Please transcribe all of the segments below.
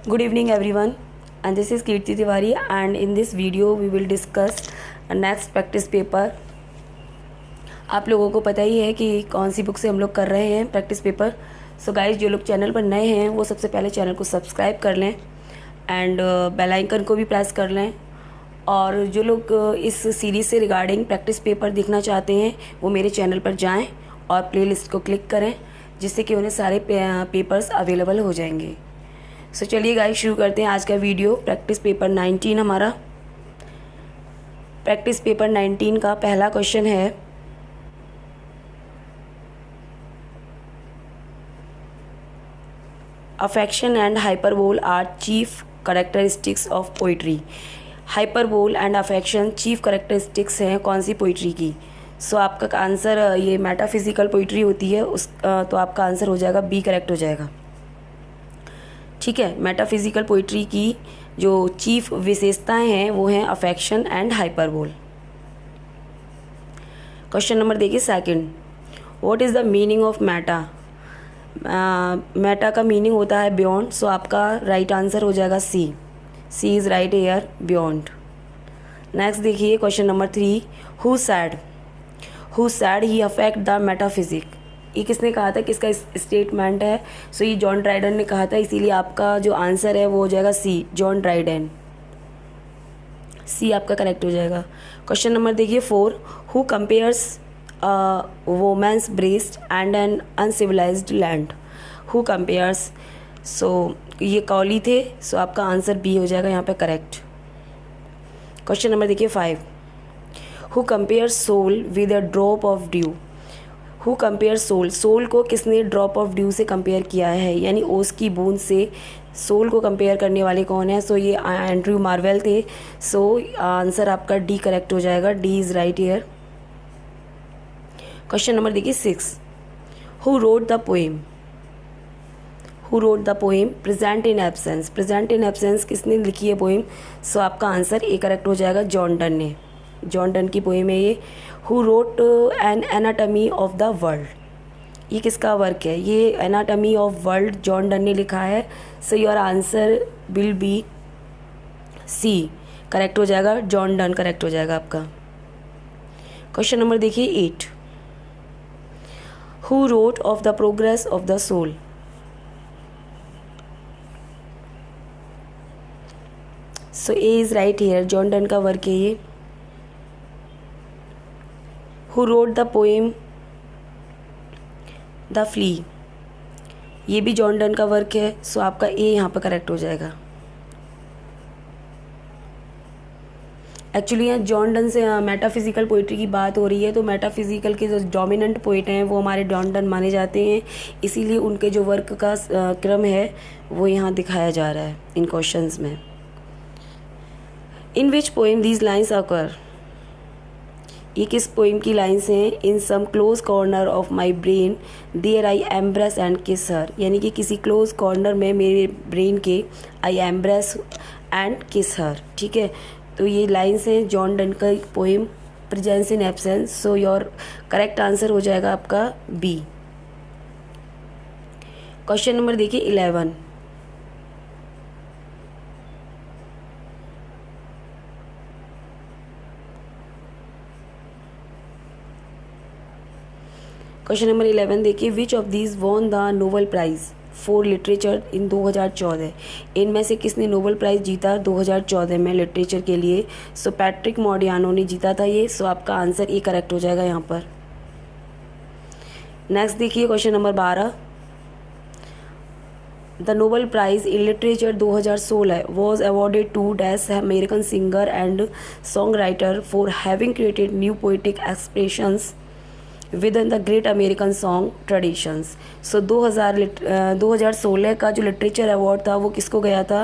Good evening everyone, and this is Kirti Tiwari, and in this video we will discuss next practice paper. आप लोगों को पता ही है कि कौन सी बुक से हम लोग कर रहे हैं प्रैक्टिस पेपर. सो गाइस, जो लोग चैनल पर नए हैं वो सबसे पहले चैनल को सब्सक्राइब कर लें एंड बेल आइकन को भी प्रेस कर लें. और जो लोग इस सीरीज़ से रिगार्डिंग प्रैक्टिस पेपर देखना चाहते हैं वो मेरे चैनल पर जाएं और प्लेलिस्ट को क्लिक करें, जिससे कि उन्हें सारे पेपर्स अवेलेबल हो जाएंगे. सो चलिए गाइस, शुरू करते हैं आज का वीडियो. प्रैक्टिस पेपर 19 हमारा. प्रैक्टिस पेपर 19 का पहला क्वेश्चन है, affection and hyperbole are chief characteristics of poetry. Hyperbole and affection chief characteristics हैं कौन सी पोइट्री की. सो आपका आंसर, ये मेटाफिजिकल पोइट्री होती है तो आपका आंसर हो जाएगा बी, करेक्ट हो जाएगा. ठीक है, मेटाफिजिकल पोइट्री की जो चीफ विशेषताएं हैं वो हैं affection and hyperbole. Question number देखिए second. What is the meaning of meta. Meta का मीनिंग होता है बियॉन्ड. सो आपका राइट आंसर हो जाएगा C. C is right air, beyond. Next देखिए question number 3. Who said he affect the metaphysic. ये किसने कहा था, किसका स्टेटमेंट है. सो ये जॉन ड्राइडन ने कहा था, इसीलिए आपका जो आंसर है वो हो जाएगा सी, जॉन ड्राइडन. सी आपका करेक्ट हो जाएगा. क्वेश्चन नंबर देखिए 4. Who compares women's breast and an uncivilised land. Who compares. So ये कौली थे. सो आपका आंसर बी हो जाएगा यहाँ पे करेक्ट. क्वेश्चन नंबर देखिए 5. Who compares soul with a drop of dew. Who compare soul. Soul को किसने ड्रॉप ऑफ ड्यू से कंपेयर किया है, यानी ओस की बूंद से सोल को कंपेयर करने वाले कौन है. सो ये एंड्रयू मार्वेल थे. सो आंसर आपका डी करेक्ट हो जाएगा. D is right here. Question number देखिए 6. Who wrote the poem. Who wrote the poem present in absence. Present in absence किसने लिखी है पोएम. सो आपका आंसर ए करेक्ट हो जाएगा. जॉन डन ने. जॉन डन की पोएम है ये. Who wrote an anatomy of the world. ये किसका वर्क है. ये anatomy of world John Donne ने लिखा है. So your answer will be C, correct हो जाएगा. जॉन डन करेक्ट हो जाएगा आपका. क्वेश्चन नंबर देखिए 8. Who wrote of the progress of the soul. So A is right here. John Donne का वर्क है ये. Who wrote the poem the flea. ये भी जॉन डन का वर्क है. सो आपका ए यहाँ पर करेक्ट हो जाएगा. एक्चुअली यहाँ जॉन डन से मेटाफिजिकल पोइट्री की बात हो रही है, तो मेटाफिजिकल के जो डोमिनेंट पोइट हैं वो हमारे जॉन डन माने जाते हैं. इसीलिए उनके जो वर्क का क्रम है वो यहाँ दिखाया जा रहा है इन क्वेश्चंस में. In which poem these lines occur. ये किस पोइम की लाइन्स हैं. In some close corner of my brain there I embrace and kiss her. यानी कि किसी क्लोज कॉर्नर में मेरे ब्रेन के आई एम्ब्रेस एंड किस हर. ठीक है, तो ये लाइन्स हैं जॉन डन का poem presence in absence. So your correct answer हो जाएगा आपका बी. क्वेश्चन नंबर देखिए 11. क्वेश्चन नंबर 11 देखिए. Which of these won the Nobel prize for literature in 2014. इनमें से किसने नोबेल प्राइज़ जीता 2014 में लिटरेचर के लिए. सो पैट्रिक मोडियानो ने जीता था ये. सो आपका आंसर ए करेक्ट हो जाएगा यहाँ पर. नेक्स्ट देखिए question number 12. The Nobel prize in literature 2016 was awarded to dash American singer and song writer for having created new poetic expressions within the great American song traditions. So 2016 का जो literature award था वो किसको गया था.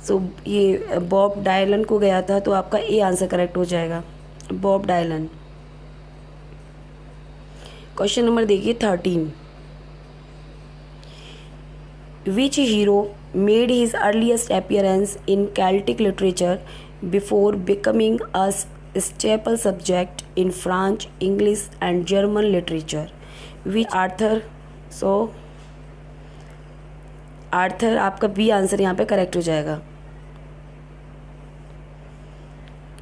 सो ये Bob Dylan को गया था. तो आपका ए आंसर करेक्ट हो जाएगा, बॉब डायलन. क्वेश्चन नंबर देखिए 13. Which hero made his earliest appearance in Celtic literature before becoming a staple subject in French, English and German literature. Which author. So Arthur, आपका B answer यहाँ पे correct हो जाएगा,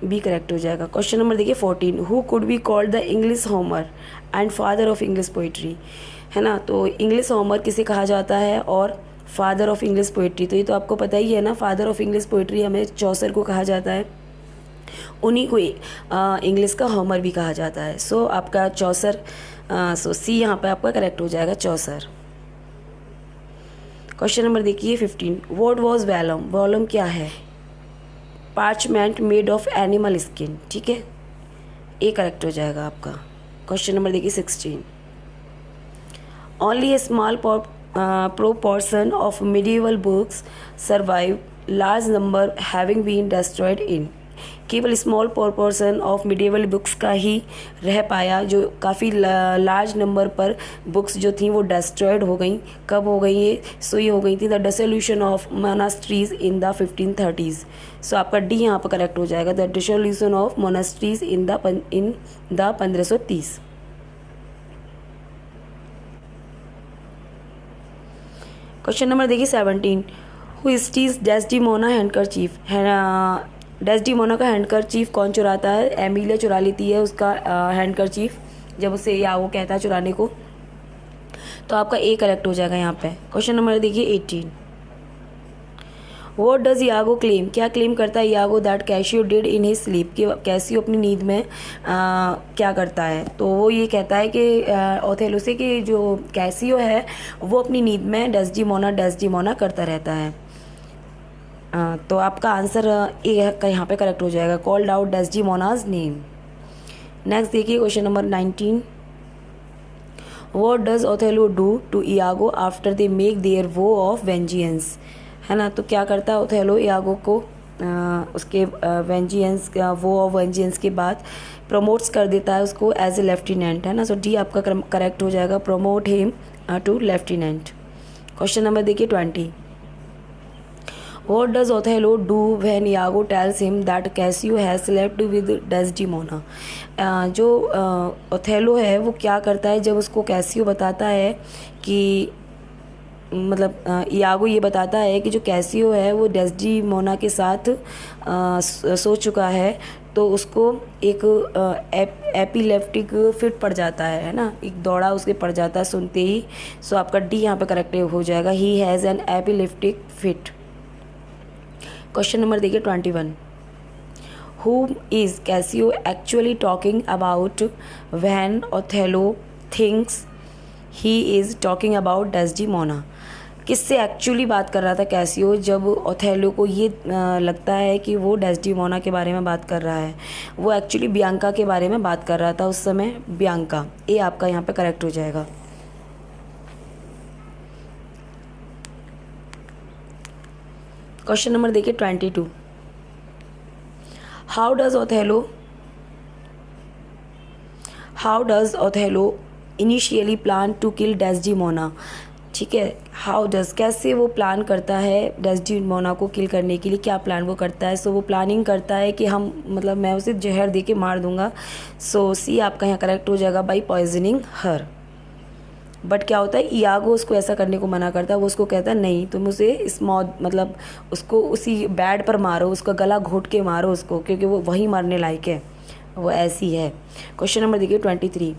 B correct हो जाएगा। Question number देखिए 14, who could be called the English Homer and father of English poetry, है ना। तो इंग्लिश होमर किसे कहा जाता है और फादर ऑफ इंग्लिश पोइट्री, तो ये तो आपको पता ही है ना, फादर ऑफ इंग्लिश पोइट्री हमें चौसर को कहा जाता है, उन्हीं को इंग्लिश का होमर भी कहा जाता है। सो आपका चौसर, सो सी यहाँ पे आपका करेक्ट हो जाएगा, चौसर। क्वेश्चन नंबर देखिए 15, व्हाट वाज वेलम, वेलम क्या है, parchment made of animal skin, ठीक है, ए करेक्ट हो जाएगा आपका। क्वेश्चन नंबर देखिए 16, only A small proportion of medieval books survive, large number having been destroyed in, केवल small proportion of medieval books का ही रह पाया, जो काफ़ी लार्ज नंबर पर बुक्स जो थी वो डिस्ट्रॉयड हो गई। कब हो गई ये, सो ये हो गई थी the dissolution of monasteries in the 1530s। सो आपका डी यहाँ पर करेक्ट हो जाएगा, the dissolution of monasteries in the 1530। Question number देखिए 17, हु स्टीज डेस्डिमोना हैंडकरचीफ, डेस्डिमोना का हैंडकरचीफ कौन चुराता है, एमिलिया चुरा लेती है उसका हैंडकरचीफ, जब उसे यागो कहता है चुराने को, तो आपका ए करेक्ट हो जाएगा यहाँ पे। क्वेश्चन नंबर देखिए 18, व्हाट डज यागो क्लेम, क्या क्लेम करता है Iago that Cassio did in his sleep, कि कैसियो अपनी नींद में क्या करता है, तो वो ये कहता है कि ओथेलो से कि जो कैसियो है वो अपनी नींद में डेस्डिमोना करता रहता है। तो आपका आंसर ए का यहाँ पे करेक्ट हो जाएगा, called out Desdemona's name. Next देखिए question number 19, what does Othello do to Iago after they make their vow of vengeance, है ना। तो क्या करता है ओथेलो इयागो को उसके वेंजियंस, वो ऑफ वेंजियंस के बाद प्रमोट्स कर देता है उसको एज ए लेफ्टिनेंट, है ना। सो डी आपका करेक्ट हो जाएगा, promote him to lieutenant. Question number देखिए 20, what does Othello do when Iago tells him that Cassio has slept with Desdemona, जो ओथेलो है वो क्या करता है जब उसको कैसियो बताता है कि, मतलब यागो ये बताता है कि जो कैसियो है वो डेस्डिमोना के साथ सो चुका है, तो उसको एक एपिलेप्टिक फिट पड़ जाता है ना, एक दौड़ा उसके पड़ जाता है सुनते ही। सो आपका डी यहाँ पे करेक्ट हो जाएगा, he has an epileptic fit. Question number देखिए 21, whom is Cassio actually talking about when Othello thinks he is talking about Desdemona, किससे एक्चुअली बात कर रहा था कैसियो जब ओथेलो को ये लगता है कि वो डेस्डिमोना के बारे में बात कर रहा है, वो एक्चुअली बियांका के बारे में बात कर रहा था उस समय, बियांका, ए आपका यहाँ पे करेक्ट हो जाएगा। क्वेश्चन नंबर देखिए 22, how does Othello initially plan to kill Desdemona, ठीक है, हाउ डज कैसे वो प्लान करता है डेस्डिमोना को किल करने के लिए, क्या प्लान वो करता है। सो वो प्लानिंग करता है कि हम, मतलब मैं उसे जहर दे के मार दूंगा। सो सी आपका यहाँ करेक्ट हो जाएगा, बाई पॉइजनिंग हर। बट क्या होता है, इयागो उसको ऐसा करने को मना करता है, वो उसको कहता है नहीं तुम उसे स्मॉथ, मतलब उसको उसी बेड पर मारो, उसका गला घोट के मारो उसको, क्योंकि वो वही मारने लायक है, वो ऐसी है। क्वेश्चन नंबर देखिए 23,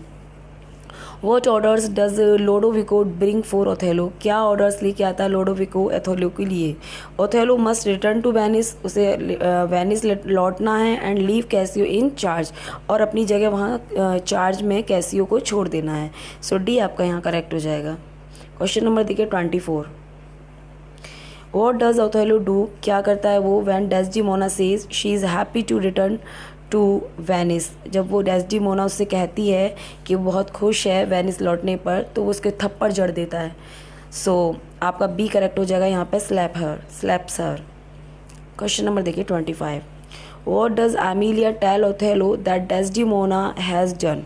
what orders does Lodovico bring for Othello, क्या ऑर्डर्स लेके आता है लोडोविको ओथेलो के लिए। Othello must return to Venice, उसे वेनिस लौटना है, and leave Cassio in charge, और अपनी जगह वहाँ चार्ज में कैसियो को छोड़ देना है। सो डी आपका यहाँ करेक्ट हो जाएगा। क्वेश्चन नंबर देखिए 24, व्हाट डज ओथेलो डू, क्या करता है वो when Desdemona says she is happy to return to Venice, जब वो डेस्डिमोना उससे कहती है कि वो बहुत खुश है वेनिस लौटने पर, तो वो उसके थप्पड़ जड़ देता है। सो आपका बी करेक्ट हो जाएगा यहाँ पे, स्लैप्स हर। क्वेश्चन नंबर देखिए 25, what does Emilia tell Othello that Desdemona has done,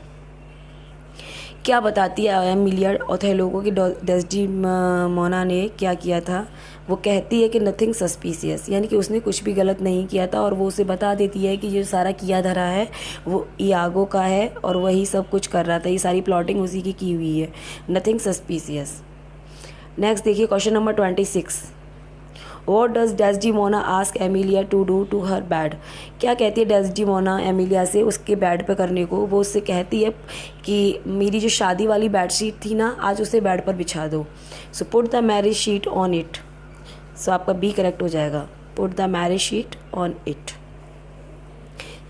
क्या बताती है एमिलिया ओथेलो को कि डेस्डिमोना ने क्या किया था। वो कहती है कि नथिंग सस्पिशियस, यानी कि उसने कुछ भी गलत नहीं किया था, और वो उसे बता देती है कि जो सारा किया धरा है वो इयागो का है और वही सब कुछ कर रहा था, ये सारी प्लॉटिंग उसी की हुई है, नथिंग सस्पिशियस। नेक्स्ट देखिए question number 26। What does Desdemona ask Emilia to do to her bed. क्या कहती है डेस्डिमोना एमिलिया से उसके बेड पे करने को। वो उससे कहती है कि मेरी जो शादी वाली बेडशीट थी ना, आज उसे बेड पर बिछा दो। So put the marriage sheet on it. So आपका बी करेक्ट हो जाएगा, put the marriage sheet on it.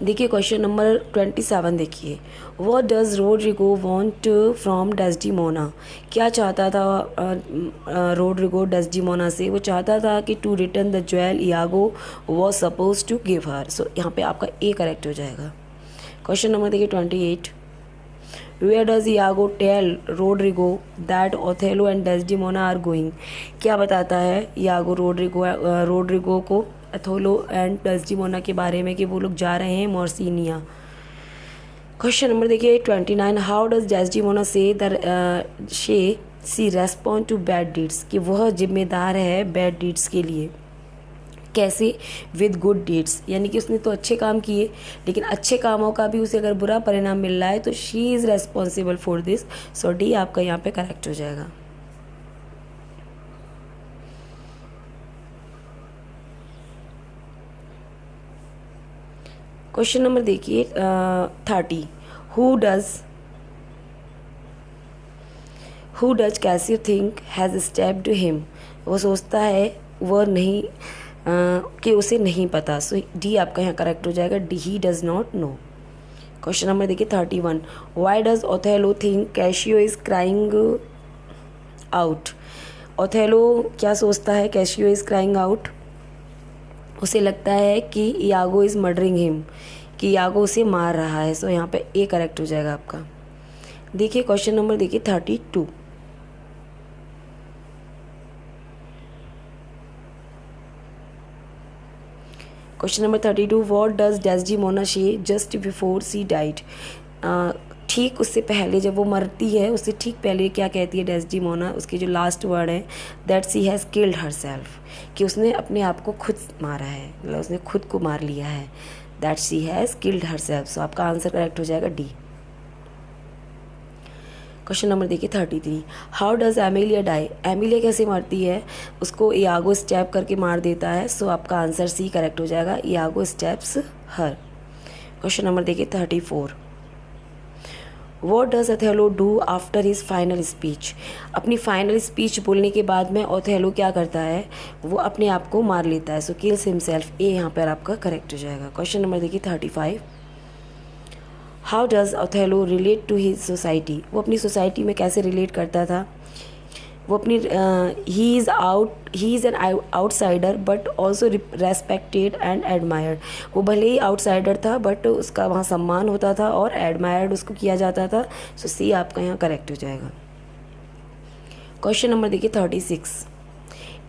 देखिए क्वेश्चन नंबर 27 देखिए। What does Roderigo want from Desdemona. क्या चाहता था रोड्रिगो डेस्डिमोना से। वो चाहता था कि to return the jewel Iago was suppose to give her. So यहाँ पे आपका ए करेक्ट हो जाएगा। क्वेश्चन नंबर देखिए 28। Where does Iago tell Roderigo that Othello and Desdemona are going. क्या बताता है इयागो रोड्रिगो को ओथेलो एंड डेस्डिमोना के बारे में कि वो लोग जा रहे हैं मॉर्सिनिया। क्वेश्चन नंबर देखिए 29। हाउ डज डेस्डिमोना से सी रेस्पॉन्ड टू बैड डीड्स। कि वह जिम्मेदार है बैड डीड्स के लिए। कैसे? विद गुड डीड्स, यानी कि उसने तो अच्छे काम किए, लेकिन अच्छे कामों का भी उसे अगर बुरा परिणाम मिल रहा है तो she is responsible for this. So D आपका यहाँ पे करेक्ट हो जाएगा। क्वेश्चन नंबर देखिए 30। Who does Casio think has stepped him. वो सोचता है वह नहीं कि उसे नहीं पता। सो डी आपका यहाँ करेक्ट हो जाएगा, D he does not know. Question number देखिए 31। Why does Othello think cashew is crying out. Othello क्या सोचता है कैशियो इज़ क्राइंग आउट। उसे लगता है कि इयागो इज़ मर्डरिंग हिम, कि इयागो उसे मार रहा है। सो यहाँ पे ए करेक्ट हो जाएगा आपका। देखिए क्वेश्चन नंबर देखिए 32। Question number 32। What does Desdemona से जस्ट बिफोर सी डाइड। ठीक उससे पहले जब वो मरती है, उससे ठीक पहले क्या कहती है डेस्डिमोना, उसके जो लास्ट वर्ड है that she has killed herself, कि उसने अपने आप को खुद मारा है, मतलब उसने खुद को मार लिया है। That she has killed herself. So आपका आंसर करेक्ट हो जाएगा डी। क्वेश्चन नंबर देखिए 33। How does Emilia die. Emilia कैसे मरती है। उसको इयागो स्टैप करके मार देता है। सो आपका आंसर सी करेक्ट हो जाएगा, इयागो स्टैप्स हर। क्वेश्चन नंबर देखिए 34। What does Othello do after his final speech. अपनी फाइनल स्पीच बोलने के बाद में ओथेलो क्या करता है, वो अपने आप को मार लेता है। सो किल्स हिमसेल्फ। ए यहाँ पर आपका करेक्ट हो जाएगा। क्वेश्चन नंबर देखिए 35। How does Othello relate to his society. वो अपनी सोसाइटी में कैसे रिलेट करता था। वो अपनी he is an outsider but also respected and admired. वो भले ही आउटसाइडर था बट उसका वहाँ सम्मान होता था और एडमायर्ड उसको किया जाता था। सो सी आपका यहाँ करेक्ट हो जाएगा। क्वेश्चन नंबर देखिए 36।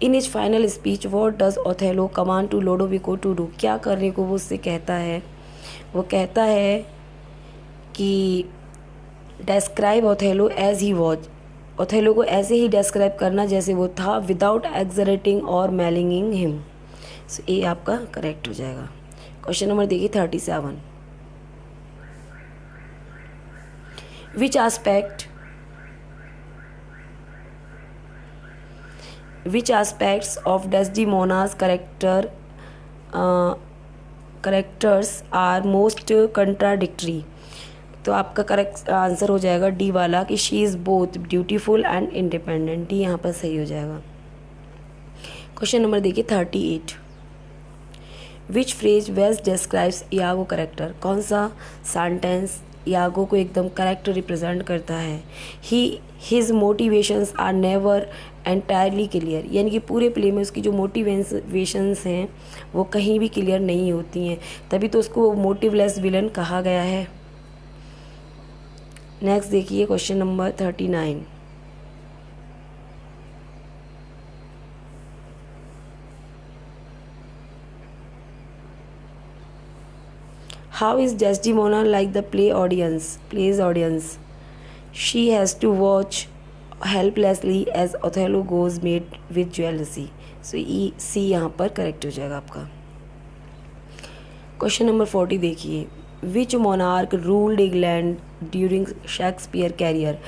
In his final speech what does Othello command to Lodovico to do. क्या करने को वो उससे कहता है। वो कहता है कि describe Othello as he was. Othello को ऐसे ही डिस्क्राइब करना जैसे वो था, विदाउट एक्सरेटिंग और मेलिंगिंग हिम। सो ये आपका करेक्ट हो जाएगा। क्वेश्चन नंबर देखिए 37। Which aspects of Desdemona's characters are most contradictory. तो आपका करेक्ट आंसर हो जाएगा डी वाला, कि she is both beautiful and independent. D यहाँ पर सही हो जाएगा। क्वेश्चन नंबर देखिए 38। Which phrase best describes Iago character. कौन सा सेंटेंस इयागो को एकदम करेक्ट रिप्रेजेंट करता है। His motivations are never entirely clear. यानी कि पूरे प्ले में उसकी जो मोटिवेशंस हैं वो कहीं भी क्लियर नहीं होती हैं, तभी तो उसको मोटिवलेस विलन कहा गया है। नेक्स्ट देखिए question number 39। How is Desdemona like the play's audience. She has to watch helplessly as Othello goes mad with jealousy. So E C यहाँ पर करेक्ट हो जाएगा आपका। क्वेश्चन नंबर 40 देखिए। Which monarch ruled England during Shakespeare career.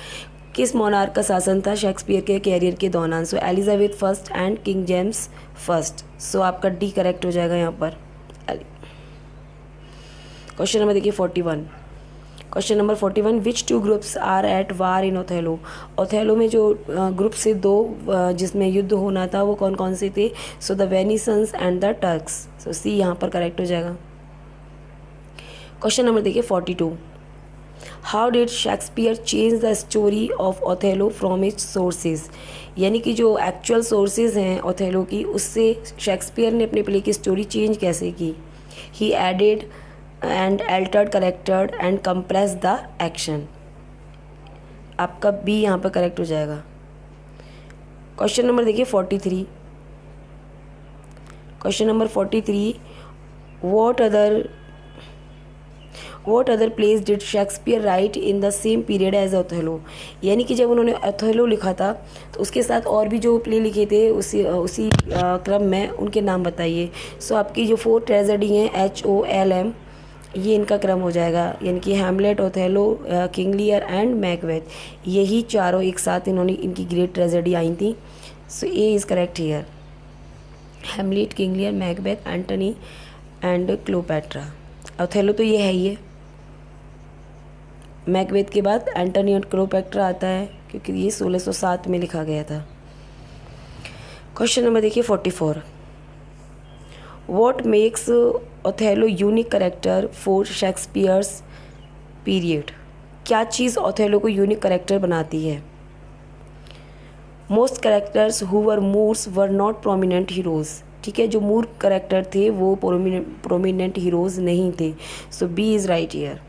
किस monarch का शासन था शेक्सपियर के कैरियर के दौरान? So Elizabeth first and King James first. So आपका डी करेक्ट हो जाएगा यहाँ पर। क्वेश्चन नंबर देखिए 41। Question number 41, which two groups are at war in Othello? Othello में जो ग्रुप से दो जिसमें युद्ध होना था वो कौन कौन से थे? So the Venetians and the Turks. So C यहाँ पर करेक्ट हो जाएगा। क्वेश्चन नंबर देखिए 42, how did Shakespeare change the story of Othello from its sources? यानी कि जो एक्चुअल सोर्सेज हैं ओथेलो की, उससे शेक्सपियर ने अपने प्ले की स्टोरी चेंज कैसे की? He added and altered corrected and compress the action. आपका बी यहाँ पर करेक्ट हो जाएगा। क्वेश्चन नंबर देखिए 43। Question number 43, what other place did Shakespeare write in the same period as Othello? यानी कि जब उन्होंने ओथेलो लिखा था तो उसके साथ और भी जो प्ले लिखे थे उसी क्रम में उनके नाम बताइए। सो आपकी जो 4 ट्रेजेडी हैं HOLM, ये इनका क्रम हो जाएगा, यानी कि Hamlet, Othello, King Lear and Macbeth, यही चारों एक साथ इन्होंने इनकी ग्रेट ट्रेजेडी आई थी। So A is correct here. Hamlet, King Lear, Macbeth, Antony and Cleopatra. Othello तो ये है ही है। मैकबेथ के बाद एंटनी और क्लोपेट्रा आता है क्योंकि ये 1607 में लिखा गया था। क्वेश्चन नंबर देखिए 44, What makes Othello unique character for Shakespeare's period? क्या चीज़ ओथेलो को यूनिक करेक्टर बनाती है? Most characters who were Moors were not prominent heroes. ठीक है, जो मूर करेक्टर थे वो प्रोमिनेंट हीरोज़ नहीं थे। So B is right here.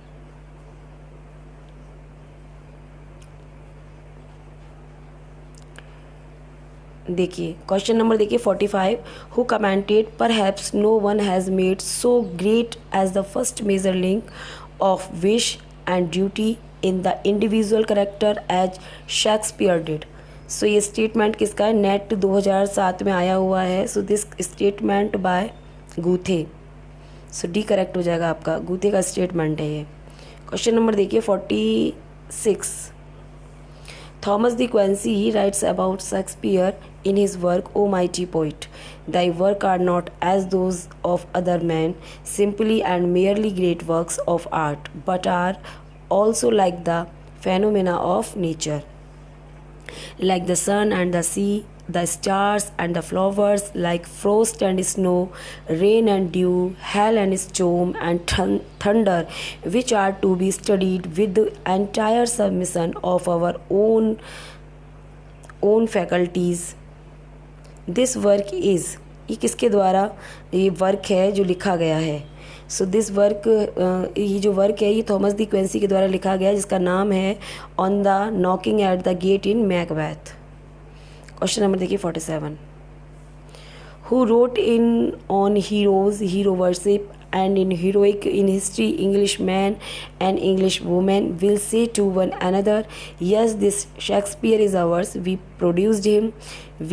देखिए क्वेश्चन नंबर देखिए 45, who commented perhaps no one has made so great as the first major link of wish and duty in the individual character as Shakespeare did. So ये statement किसका है? Net 2007 में आया हुआ है। So this statement by Goethe. So D correct हो जाएगा आपका, गूथे का स्टेटमेंट है ये। क्वेश्चन नंबर देखिए 46, Thomas de Quincey writes about Shakespeare in his work O Mighty Poet. Thy works are not as those of other men, simply and merely great works of art, but are also like the phenomena of nature, like the sun and the sea, the stars and the flowers, like frost and snow, rain and dew, hail and storm, and thunder, which are to be studied with the entire submission of our own faculties. This work is, ये किसके द्वारा ये work है जो लिखा गया है? So this work, ये जो वर्क है ये थॉमस दी क्विंसी के द्वारा लिखा गया है, जिसका नाम है on the knocking at the get in Macbeth. Question number देखिए 47, who wrote in on heroes, hero worship and in heroic in history, English man and English woman will say to one another, yes, this Shakespeare is ours, we produced him,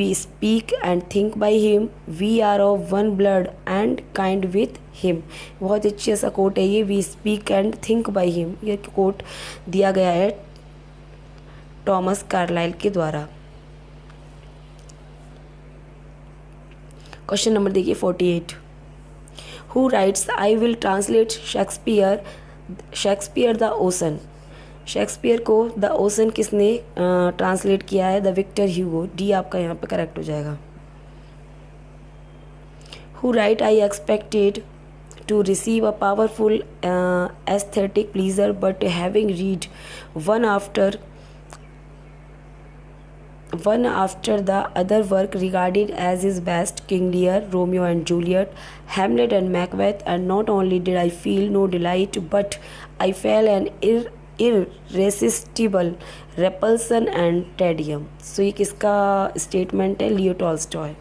we speak and think by him, we are of one blood and kind with him। बहुत अच्छी सा coat है ये, we speak and think by him, ये coat दिया गया है Thomas Carlisle के द्वारा। क्वेश्चन नंबर देखिए 48, Who writes I will translate Shakespeare the Ocean? Shakespeare को द ओशन किसने ट्रांसलेट किया है? The Victor Hugo. डी आपका यहाँ पे करेक्ट हो जाएगा। Who write I expected to receive a powerful aesthetic pleasure, but having read one after the other work regarded as his best, King Lear, Romeo and Juliet, Hamlet and Macbeth, and not only did I feel no delight, but I felt an irresistible repulsion and tedium। सो ये किसका statement है? Leo Tolstoy.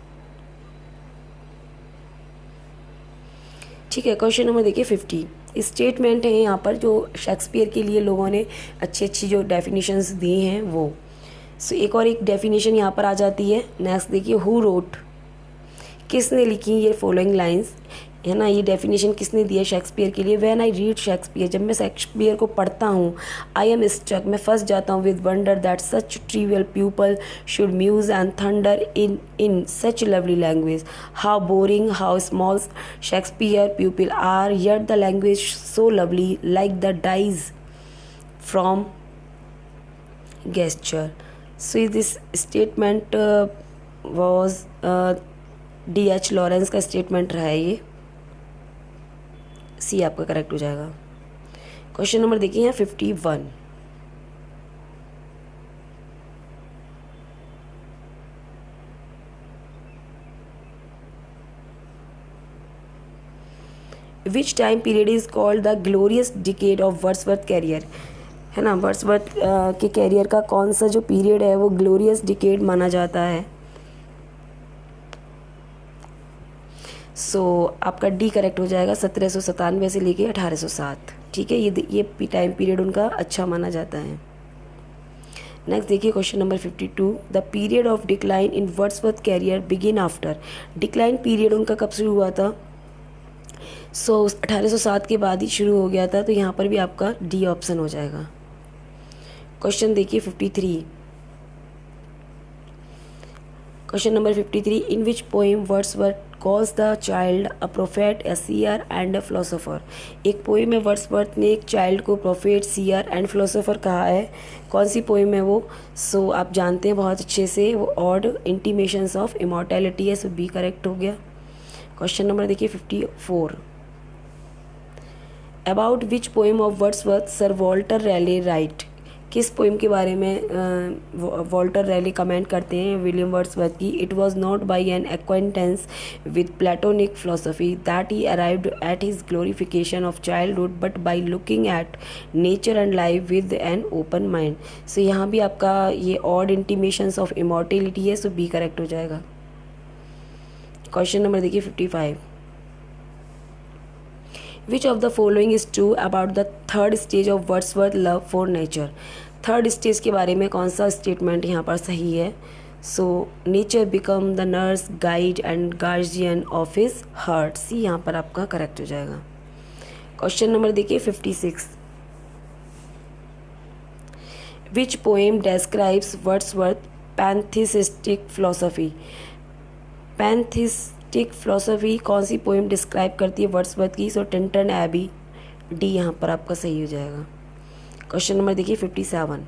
ठीक है, question number देखिए 50, statement है यहाँ पर जो शेक्सपियर के लिए लोगों ने अच्छी जो डेफिनेशंस दी हैं वो। सो एक और एक डेफिनेशन यहाँ पर आ जाती है। नेक्स्ट देखिए, हु रोट, किसने लिखी ये फॉलोइंग लाइंस है ना। ये डेफिनेशन किसने दिया शेक्सपियर के लिए? व्हेन आई रीड शेक्सपियर, जब मैं शेक्सपियर को पढ़ता हूँ, आई एम स्ट्रक, मैं फंस जाता हूँ with wonder that such trivial people should muse and thunder in such lovely language, how boring, how small Shakespeare people are, yet the language so lovely like the dyes from gesture. So this statement was D.H. Lawrence का statement रहा है। ये सी आपका correct हो जाएगा। Question number देखिए यहाँ 51। Which time period is called the glorious decade of Wordsworth career, है ना। वर्ड्सवर्थ के कैरियर का कौन सा जो पीरियड है वो ग्लोरियस डिकेड माना जाता है? सो आपका डी करेक्ट हो जाएगा। 1797 से लेके 1807, ठीक है। ये टाइम पीरियड उनका अच्छा माना जाता है। नेक्स्ट देखिए question number 52। The period of decline in Wordsworth career begin after, decline period उनका कब शुरू हुआ था? 1807 के बाद ही शुरू हो गया था, तो यहाँ पर भी आपका डी ऑप्शन हो जाएगा। क्वेश्चन देखिए 53। Question number 53। In which poem Wordsworth calls the child a prophet, a seer and a philosopher, एक पोएम में वर्ड्सवर्थ ने एक चाइल्ड को प्रोफेट, सीयर एंड फिलोसोफर कहा है। कौन सी पोएम है वो? सो आप जानते हैं बहुत अच्छे से, वो ऑड इंटीमेशंस ऑफ इमॉर्टैलिटी है। सो बी करेक्ट हो गया। क्वेश्चन नंबर देखिए 54। About which poem of Wordsworth Sir Walter Raleigh write, किस पोएम के बारे में वॉल्टर रैले कमेंट करते हैं विलियम वर्ड्सवर्थ की? It was not by an acquaintance with Platonic philosophy that he arrived at his glorification of childhood but by looking at nature and life with an open mind. So यहाँ भी आपका ये odd intimations of immortality है। सो B correct हो जाएगा। Question number देखिए 55। विच of the following is true about the third stage of Wordsworth love for nature, third stage के बारे में कौन सा स्टेटमेंट यहाँ पर सही है? So nature become the nurse, guide and guardian of his heart, C यहाँ पर आपका करेक्ट हो जाएगा। क्वेश्चन नंबर देखिए 56। Which poem describes Wordsworth pantheistic philosophy, pantheistic philosophy कौन सी पोएम डिस्क्राइब करती है वर्ड्सवर्थ की? सो टिंटन एबी, डी यहाँ पर आपका सही हो जाएगा। क्वेश्चन नंबर देखिए 57।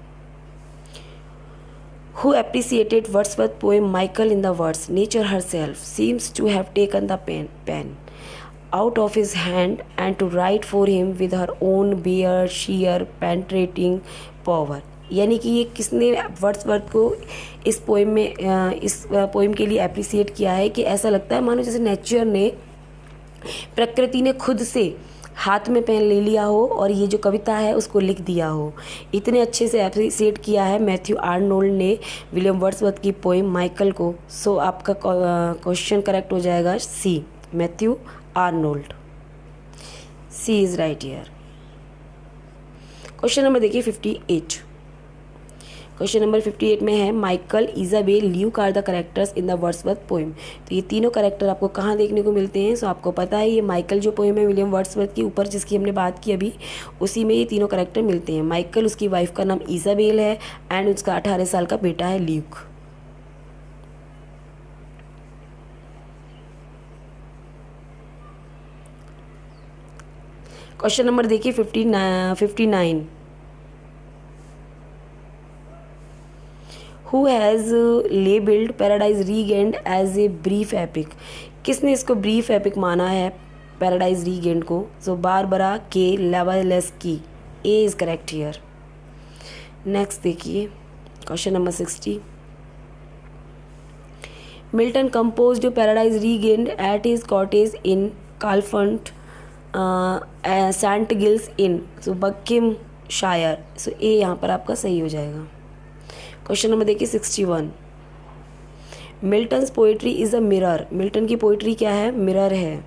Who appreciated Wordsworth poem Michael in the words, nature herself seems to have taken the pen out of his hand and to write for him with her own bare sheer penetrating power, यानी कि ये किसने Wordsworth को इस poem में इस poem के लिए एप्रिसिएट किया है कि ऐसा लगता है मानो जैसे नेचर ने, प्रकृति ने खुद से हाथ में पेन ले लिया हो और ये जो कविता है उसको लिख दिया हो। इतने अच्छे से एप्रिसिएट किया है मैथ्यू आर्नोल्ड ने विलियम वर्ड्सवर्थ की पोएम माइकल को। सो आपका क्वेश्चन करेक्ट हो जाएगा C, Matthew Arnold, C is right here. Question number देखिए 58। क्वेश्चन नंबर 58 में है Michael, Isabel, Luke are the characters in the Wordsworth poem. तो ये तीनों करेक्टर आपको कहाँ देखने को मिलते हैं? सो आपको पता है ये माइकल जो पोएम है विलियम वर्ड्सवर्थ की ऊपर जिसकी हमने बात की अभी, उसी में ये तीनों करेक्टर मिलते हैं। माइकल, उसकी वाइफ का नाम इजाबेल है एंड उसका 18 साल का बेटा है ल्यूक। क्वेश्चन नंबर देखिए 59। Who has labeled Paradise Regained as a brief epic, किसने इसको ब्रीफ एपिक माना है पैराडाइज रीगेंड को? So Barbara K Lewalski, A is correct here. Next देखिए question number 60। Milton composed Paradise Regained at his cottage in Chalfont Saint Giles in, so Buckinghamshire, so ए यहाँ पर आपका सही हो जाएगा। क्वेश्चन नंबर देखिए 61। Milton's poetry is a mirror, Milton की poetry क्या है? मिरर है।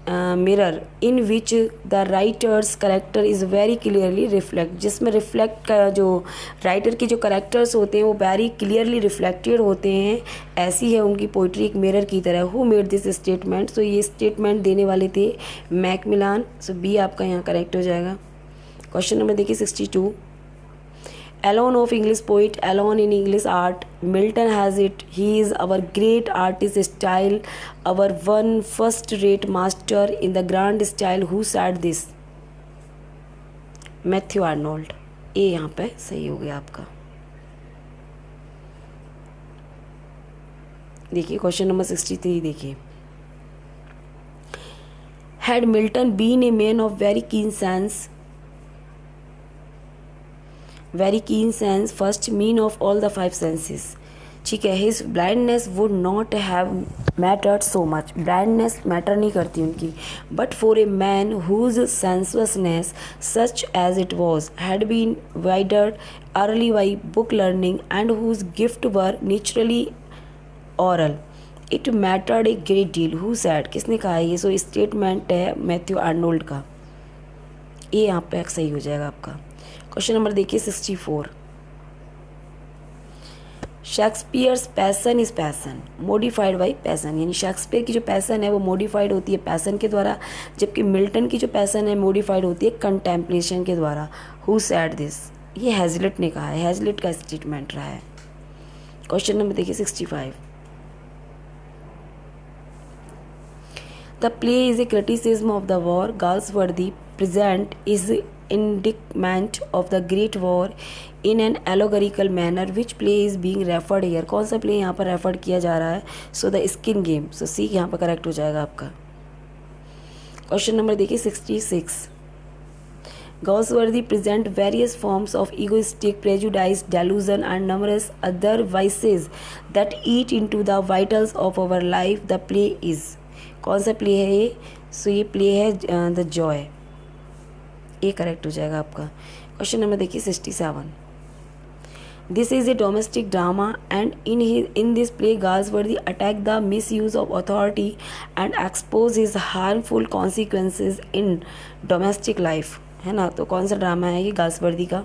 Mirror in which the writers character is very clearly reflect, जिसमें रिफ्लेक्ट का जो राइटर के जो करेक्टर्स होते हैं वो वेरी क्लियरली रिफ्लेक्टेड होते हैं, ऐसी है उनकी पोइट्री एक मिरर की तरह। हु मेड दिस स्टेटमेंट, सो ये स्टेटमेंट देने वाले थे मैकमिलान, सो बी आपका यहाँ करेक्ट हो जाएगा। क्वेश्चन नंबर देखिए 62, Alone of English poet, alone in English art, Milton has it. He is our great artist style, our one first-rate master in the grand style. Who said this? Matthew Arnold. A यहाँ पे सही हो गया आपका। देखिए question number 63 देखिए, Had Milton been a man of very keen sense, first mean of all the five senses, ठीक है, his blindness would not have mattered so much, blindness matter नहीं करती उनकी, but for a man whose sensuousness such as it was had been widened early by book learning and whose gift were naturally oral, it mattered a great deal. Who said, किसने कहा ये? So statement है Matthew Arnold का। ये यहाँ पे सही हो जाएगा आपका। क्वेश्चन नंबर देखिए 64, Shakespeare's passion is passion modified by passion, यानी शेक्सपियर की जो पैसन है वो मॉडिफाइड होती है पैसन के द्वारा, जबकि मिल्टन की जो पैसन है मॉडिफाइड होती है कंटेम्पलेशन के द्वारा। Who said this? ये हैजलिट ने कहा है, हैजलिट का स्टेटमेंट रहा है। क्वेश्चन नंबर देखिए 65, the play is a criticism of the war, Galsworthy present is indictment of the great war in an allegorical manner, which play is being referred here? कौन सा play यहाँ पर refer किया जा रहा है? So the skin game, so C यहाँ पर करेक्ट हो जाएगा आपका। क्वेश्चन नंबर देखिए 66, Galsworthy present various forms of egoistic prejudice, delusion and numerous other vices that eat into the vitals of our life. The play is, कौन सा play है ये? सो ये प्ले है द जॉय, ये करेक्ट हो जाएगा आपका। क्वेश्चन नंबर देखिए 67, this is a domestic drama and in this play Galsworthy attack the miss use of authority and expose his harmful consequences in domestic life, है ना। तो कौन सा ड्रामा है ये गाल्सवर्दी का?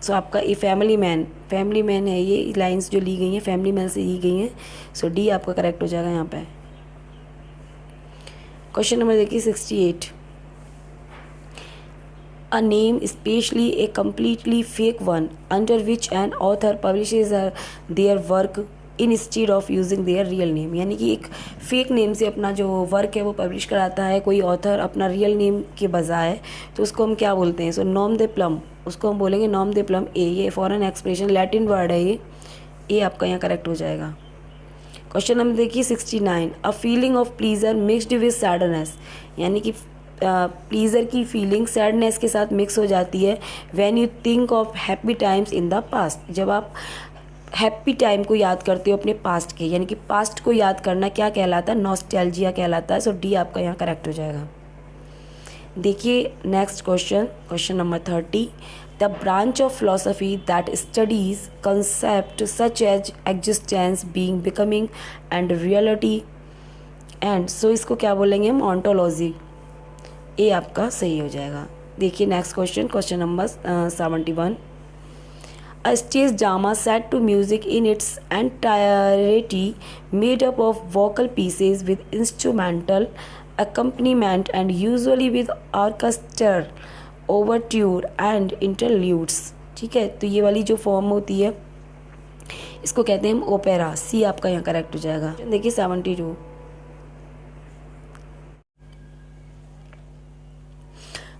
सो आपका ये फैमिली मैन है, ये लाइंस जो ली गई हैं फैमिली मैन से ली गई हैं, सो डी आपका करेक्ट हो जाएगा यहाँ पे। क्वेश्चन नंबर देखिए 68, a name, especially a completely fake one, under which an author publishes their work instead of using their real name, यानी कि एक फेक नेम से अपना जो वर्क है वो पब्लिश कराता है कोई ऑथर अपना रियल नेम के बजाय, तो उसको हम क्या बोलते हैं? सो नॉम दे प्लम, उसको हम बोलेंगे नॉम दे प्लम। ये फॉरेन एक्सप्रेशन लैटिन वर्ड है ये आपका यहाँ करेक्ट हो जाएगा। क्वेश्चन नंबर देखिए 69, a feeling of pleaser mixed with sadness, यानी कि प्लीज़र की फीलिंग सैडनेस के साथ मिक्स हो जाती है। When you think of happy times in the past, जब आप हैप्पी टाइम को याद करते हो अपने पास्ट के, यानी कि पास्ट को याद करना क्या कहलाता है? नॉस्टैल्जिया कहलाता है। सो डी आपका यहाँ करेक्ट हो जाएगा। देखिए next question number 30, the branch of philosophy that studies concept such as existence, being, becoming and reality and, so इसको क्या बोलेंगे हम? ऑन्टोलॉजी। ये आपका सही हो जाएगा। देखिए next question number 71, a stage drama set to music in its entirety made up of vocal pieces with instrumental accompaniment and usually with orchestral overture and interludes, ठीक है। तो ये वाली जो फॉर्म होती है इसको कहते हैं हम ओपेरा। सी आपका यहाँ करेक्ट हो जाएगा। देखिए 72,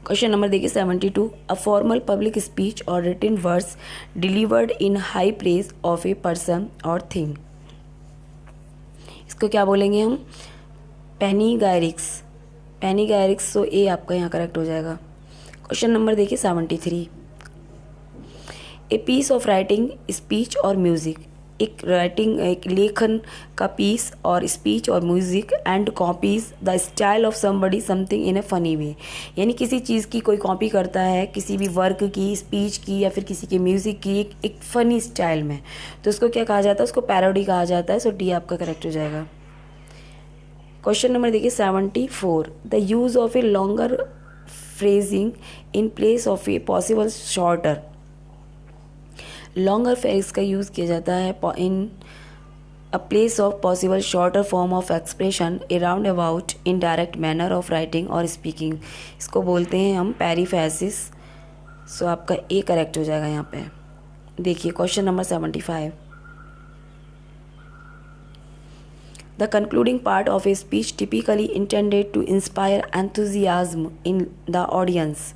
क्वेश्चन नंबर देखिए 72, अ फॉर्मल पब्लिक स्पीच और written words delivered in high praise of a person और थिंग, इसको क्या बोलेंगे हम? पैनीगायरिक्स। सो ए आपका यहाँ करेक्ट हो जाएगा। क्वेश्चन नंबर देखिए 73, a piece of writing, speech और म्यूजिक, एक लेखन का पीस और स्पीच और music and copies the style of somebody something in a funny way, यानी किसी चीज़ की कोई कॉपी करता है, किसी भी वर्क की, स्पीच की या फिर किसी के म्यूजिक की एक फनी स्टाइल में, तो उसको क्या कहा जाता है? उसको पैरोडी कहा जाता है। सो डी आपका करेक्ट हो जाएगा। क्वेश्चन नंबर देखिए 74, the use of a longer phrasing in place of a possible shorter. Longer phrase का यूज़ किया जाता है इन a place of possible shorter form of expression, a roundabout indirect manner of writing or speaking। इसको बोलते हैं हम पेरिफेसिस। सो आपका ए correct हो जाएगा यहाँ पे। देखिए question number 75, the concluding part of a speech typically intended to inspire enthusiasm in the audience.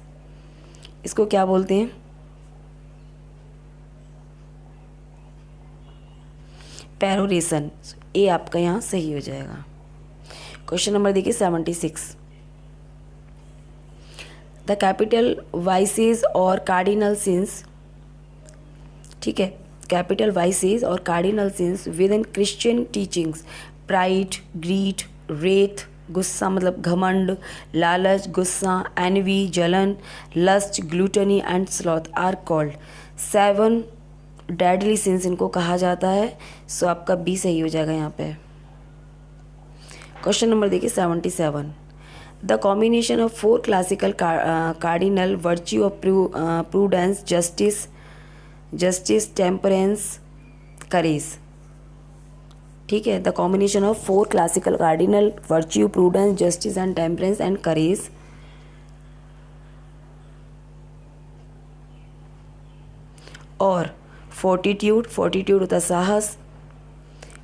इसको क्या बोलते हैं? पेरोरेशन। ए आपका यहाँ सही हो जाएगा। क्वेश्चन नंबर देखिए 76, द कैपिटल वाइसेस और कार्डिनल सिंस, ठीक है, कैपिटल वाइसेस और cardinal sins within Christian teachings, pride, greed, wrath, गुस्सा मतलब घमंड, लालच, गुस्सा, एनवी, जलन, lust, gluttony and sloth are called 7 deadly sins इनको कहा जाता है। सो आपका बी सही हो जाएगा यहाँ पे। क्वेश्चन नंबर देखिए 77, the combination of 4 classical cardinal virtue of prudence, justice, temperance, courage, ठीक है, the combination of 4 classical cardinal virtue, prudence, justice and temperance and courage. और फोर्टिट्यूड होता साहस,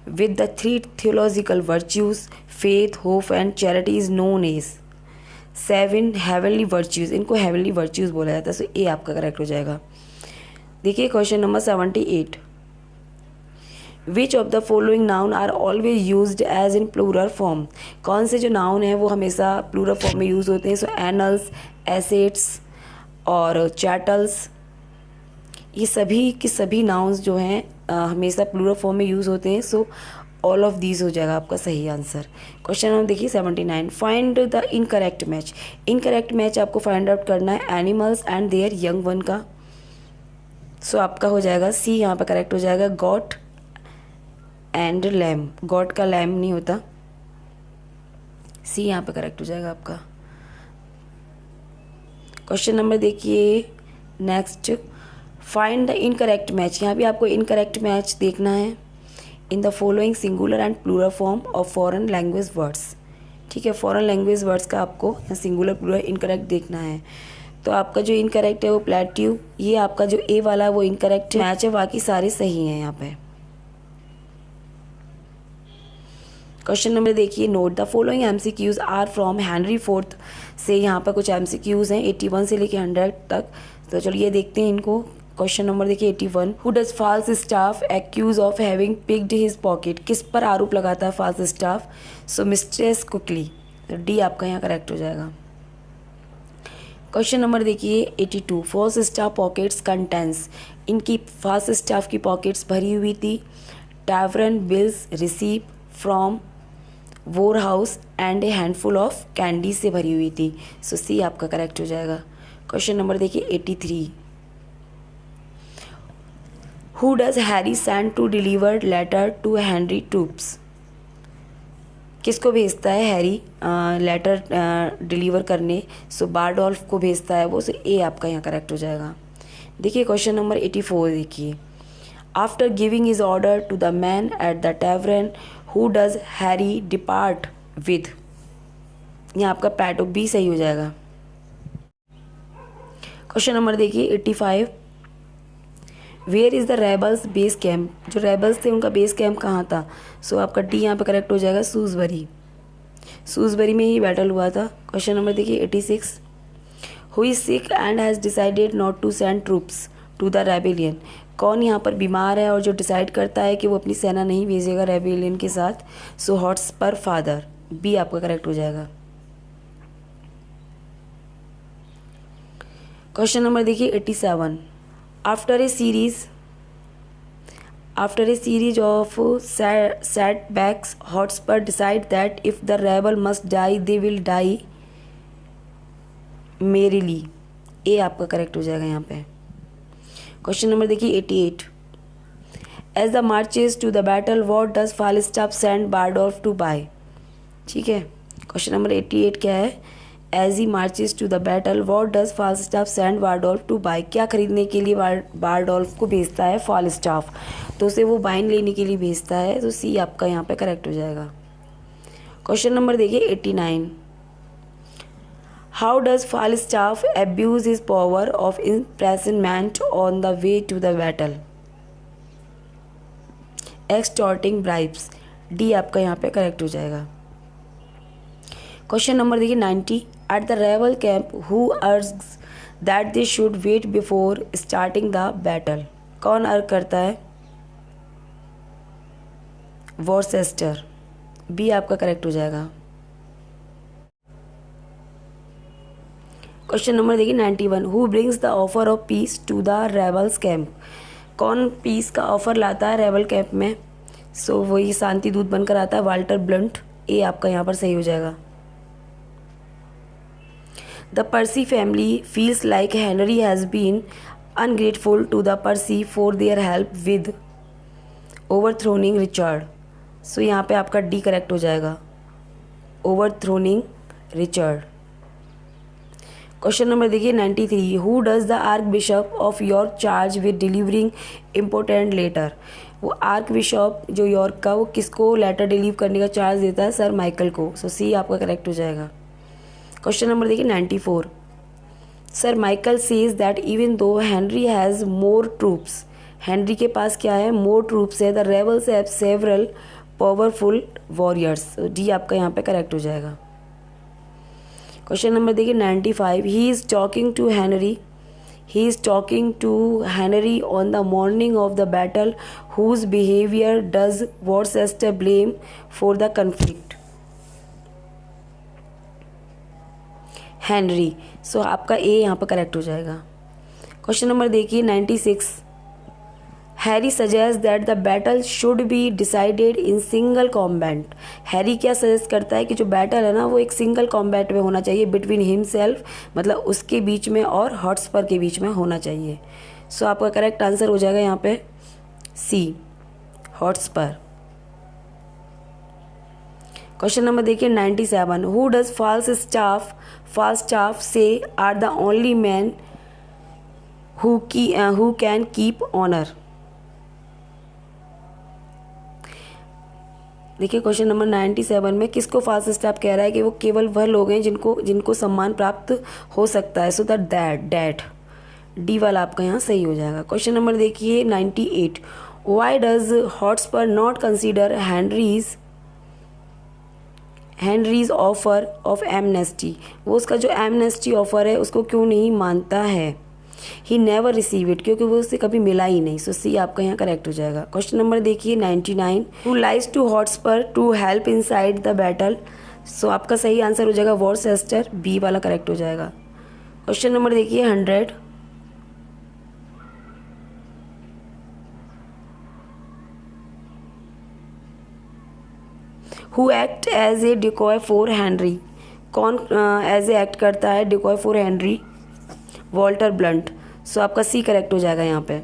with the 3 theological virtues, faith, hope and charity is known as 7 heavenly virtues. इनको heavenly virtues बोला जाता है। सो ए आपका करेक्ट हो जाएगा। देखिए question number 78, which of the following noun are always used as in plural form. कौन से जो नाउन है वो हमेशा प्लूरल फॉर्म में यूज होते हैं? सो एनल्स, एसेट्स और चैटल्स, ये सभी के सभी नाउन्स जो हैं हमेशा प्लूरल फॉर्म में यूज़ होते हैं। सो ऑल ऑफ दीज हो जाएगा आपका सही आंसर। क्वेश्चन नंबर देखिए 79, find the incorrect match. Incorrect match आपको फाइंड आउट करना है animals and there young one का। सो आपका हो जाएगा सी यहाँ पर करेक्ट हो जाएगा, गॉट एंड लैम। गॉट का लैम नहीं होता, सी यहाँ पर करेक्ट हो जाएगा आपका। क्वेश्चन नंबर देखिए next, find the incorrect match. यहाँ भी आपको इनकरेक्ट मैच देखना है in the following singular and plural form of foreign language words, ठीक है, फॉरेन लैंग्वेज वर्ड्स का आपको यहाँ सिंगुलर प्लूरल इनकरेक्ट देखना है। तो आपका जो इनकरेक्ट है वो प्लेट्यू, ये आपका जो ए वाला है वो इनकरेक्ट मैच है, बाकी सारे सही हैं यहाँ पे। क्वेश्चन नंबर देखिए, note the following MCQs are from Henry fourth से। यहाँ पर कुछ एमसीक्यूज हैं 81 से लेके 100 तक। तो चलिए देखते हैं इनको। क्वेश्चन नंबर देखिए 81, who does Falstaff accuse of having picked his pocket. किस पर आरोप लगाता है Falstaff? So Mistress Quickly. तो डी आपका यहाँ करेक्ट हो जाएगा। क्वेश्चन नंबर देखिए 82, फॉल्स स्टाफ पॉकेट्स कंटेंस। इनकी फाल्स स्टाफ की पॉकेट्स भरी हुई थी टैवरन बिल्स रिसीव फ्रॉम वोर house and A handful of candy से भरी हुई थी। सो सी आपका करेक्ट हो जाएगा। क्वेश्चन नंबर देखिए 83, who does Harry send to deliver letter to Henry troops. किसको भेजता है हैरी लेटर डिलीवर करने? सो बारडोल्फ को भेजता है वो। सो ए आपका यहाँ करेक्ट हो जाएगा। देखिए क्वेश्चन नंबर 84 देखिए, after giving his order to the man at the tavern who does Harry depart with. यहाँ आपका पैटो बी सही हो जाएगा। क्वेश्चन नंबर देखिए 85, where is the rebels base camp. जो रेबल्स थे उनका बेस कैम्प कहाँ था? सो आपका डी यहाँ पे करेक्ट हो जाएगा, सूजबरी। सूजबरी में ही बैटल हुआ था। क्वेश्चन नंबर देखिए 86, who is sick and has decided not to send troops to the rebellion. कौन यहाँ पर बीमार है और जो डिसाइड करता है कि वो अपनी सेना नहीं भेजेगा रेबेलियन के साथ? सो हॉटस्पर फादर। बी आपका करेक्ट हो जाएगा। क्वेश्चन नंबर देखिए 87, after a series of setbacks, Hotspur decide that if the rebel must die, they will die merrily। ए आपका करेक्ट हो जाएगा यहाँ पे। क्वेश्चन नंबर देखिए 88, as the marches to the battle, what does Falstaff send Bardolph to buy। ठीक है। Question number 88 क्या है, as he marches to the battle what does Falstaff send Bardolph to buy, क्या खरीदने के लिए वारडोल्फ को भेजता है फालस्टाफ, तो उसे वो वाइन लेने के लिए भेजता है, तो सी आपका यहाँ पे करेक्ट हो जाएगा। क्वेश्चन नंबर देखिए 89, how does Falstaff abuse his power of impressment on the way to the battle, extorting bribes, D आपका यहाँ पे करेक्ट हो जाएगा। क्वेश्चन नंबर देखिए 90, at the rebel camp who argues that they should wait before starting the battle, कौन argue करता है, वॉरचेस्टर, B आपका करेक्ट हो जाएगा। क्वेश्चन नंबर देखिए 91, who brings the offer of peace to the rebels camp, कौन peace का ऑफर लाता है रेबल कैंप में, सो वही शांति दूत बनकर आता है वाल्टर ब्लंट, ए आपका यहाँ पर सही हो जाएगा। The Percy family feels like Henry has been ungrateful to the Percy for their help with overthrowing Richard. So यहाँ पे आपका डी करेक्ट हो जाएगा, overthrowing Richard. क्वेश्चन नंबर देखिए 93, Who does the Archbishop of York charge with delivering important letter? वो arc bishop जो York का, वो किसको लेटर डिलीव करने का चार्ज देता है, सर माइकल को, सो सी आपका करेक्ट हो जाएगा। क्वेश्चन नंबर देखिए 94, sir Michael says that even though Henry has more troops, Henry के पास क्या है, मोर ट्रूप्स है, the rebels have several powerful warriors, D आपका यहाँ पे करेक्ट हो जाएगा। क्वेश्चन नंबर देखिए 95, he is talking to Henry on the morning of the battle whose behaviour does Worcester blame for the conflict, Henry, so आपका A यहाँ पर correct हो जाएगा। क्वेश्चन नंबर देखिए 96, Harry suggest that the battle should be decided in single combat, Harry क्या suggest करता है कि जो बैटल है ना वो एक सिंगल कॉम्बैट में होना चाहिए, बिटवीन हिमसेल्फ, मतलब उसके बीच में और हॉटस्पर के बीच में होना चाहिए, सो आपका करेक्ट आंसर हो जाएगा यहाँ पे सी, हॉटस्पर। क्वेश्चन नंबर देखिए 97, who does Falstaff say are the only man who can keep honour, देखिए क्वेश्चन नंबर 97 में किसको फालस्टाफ कह रहा है कि वो केवल वह लोग हैं जिनको सम्मान प्राप्त हो सकता है, सो द डैट, डी वाला आपका यहाँ सही हो जाएगा। क्वेश्चन नंबर देखिए 98, why does Hotspur not consider Henrys offer of amnesty, वो उसका जो एमनेस्टी ऑफर है उसको क्यों नहीं मानता है, ही नेवर रिसीव इट, क्योंकि वो उससे कभी मिला ही नहीं, सो सी आपका यहाँ करेक्ट हो जाएगा। क्वेश्चन नंबर देखिए 99, who lies to Hotspur to help inside the battle, so आपका सही आंसर हो जाएगा वॉरचेस्टर, बी वाला करेक्ट हो जाएगा। क्वेश्चन नंबर देखिए 100, who act as a decoy for Henry, कौन एज ए एक्ट करता है decoy for Henry, Walter Blunt, so आपका सी करेक्ट हो जाएगा यहाँ पे।